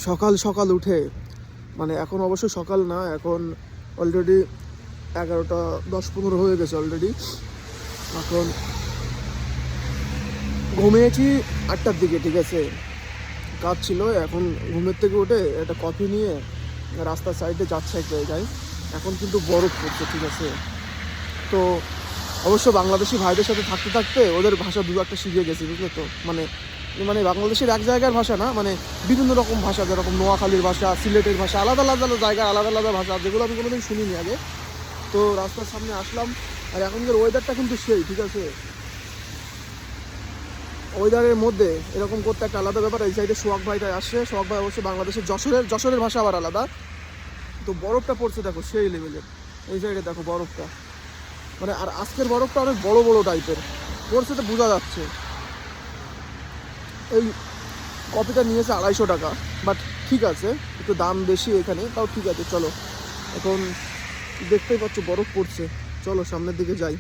সকাল সকাল উঠে, মানে এখন অবশ্য সকাল না, এখন অলরেডি 11টা 10-15 হয়ে গেছে অলরেডি। এখন ঘুমিয়েছি 8টার দিকে, ঠিক আছে, কাজ ছিল। এখন ঘুমের থেকে উঠে একটা কফি নিয়ে রাস্তার সাইডে যাচ্ছে এক জায়গায়। এখন কিন্তু বরফ পড়ছে, ঠিক আছে। তো অবশ্য বাংলাদেশি ভাইদের সাথে থাকতে থাকতে ওদের ভাষা দু একটা শিখে গেছি, বুঝলে তো। মানে মানে বাংলাদেশের এক জায়গার ভাষা না, মানে বিভিন্ন রকম ভাষা, যেরকম নোয়াখালীর ভাষা, সিলেটের ভাষা, আলাদা আলাদা জায়গায় আলাদা আলাদা ভাষা, যেগুলো আমি কোনোদিন শুনিনি আগে। তো রাস্তার সামনে আসলাম, আর এখনকার ওয়েদারটা কিন্তু সেই, ঠিক আছে। ওয়েদারের মধ্যে এরকম করতে একটা আলাদা ব্যাপার। এই সাইডে সোহাগ ভাইটা আসছে, সোহাগ ভাই অবশ্যই বাংলাদেশের যশোরের ভাষা আবার আলাদা। তো বরফটা পড়ছে দেখো সেই লেভেলের, এই সাইডে দেখো বরফটা, মানে আর আজকের বরফটা অনেক বড় বড় টাইপের পড়ছে, তো বোঝা যাচ্ছে। এই কপিটা নিয়েছে 250 টাকা, বাট ঠিক আছে, একটু দাম বেশি এখানে, তাও ঠিক আছে। চলো, এখন দেখতেই পাচ্ছ বরফ পড়ছে, চলো সামনের দিকে যাই।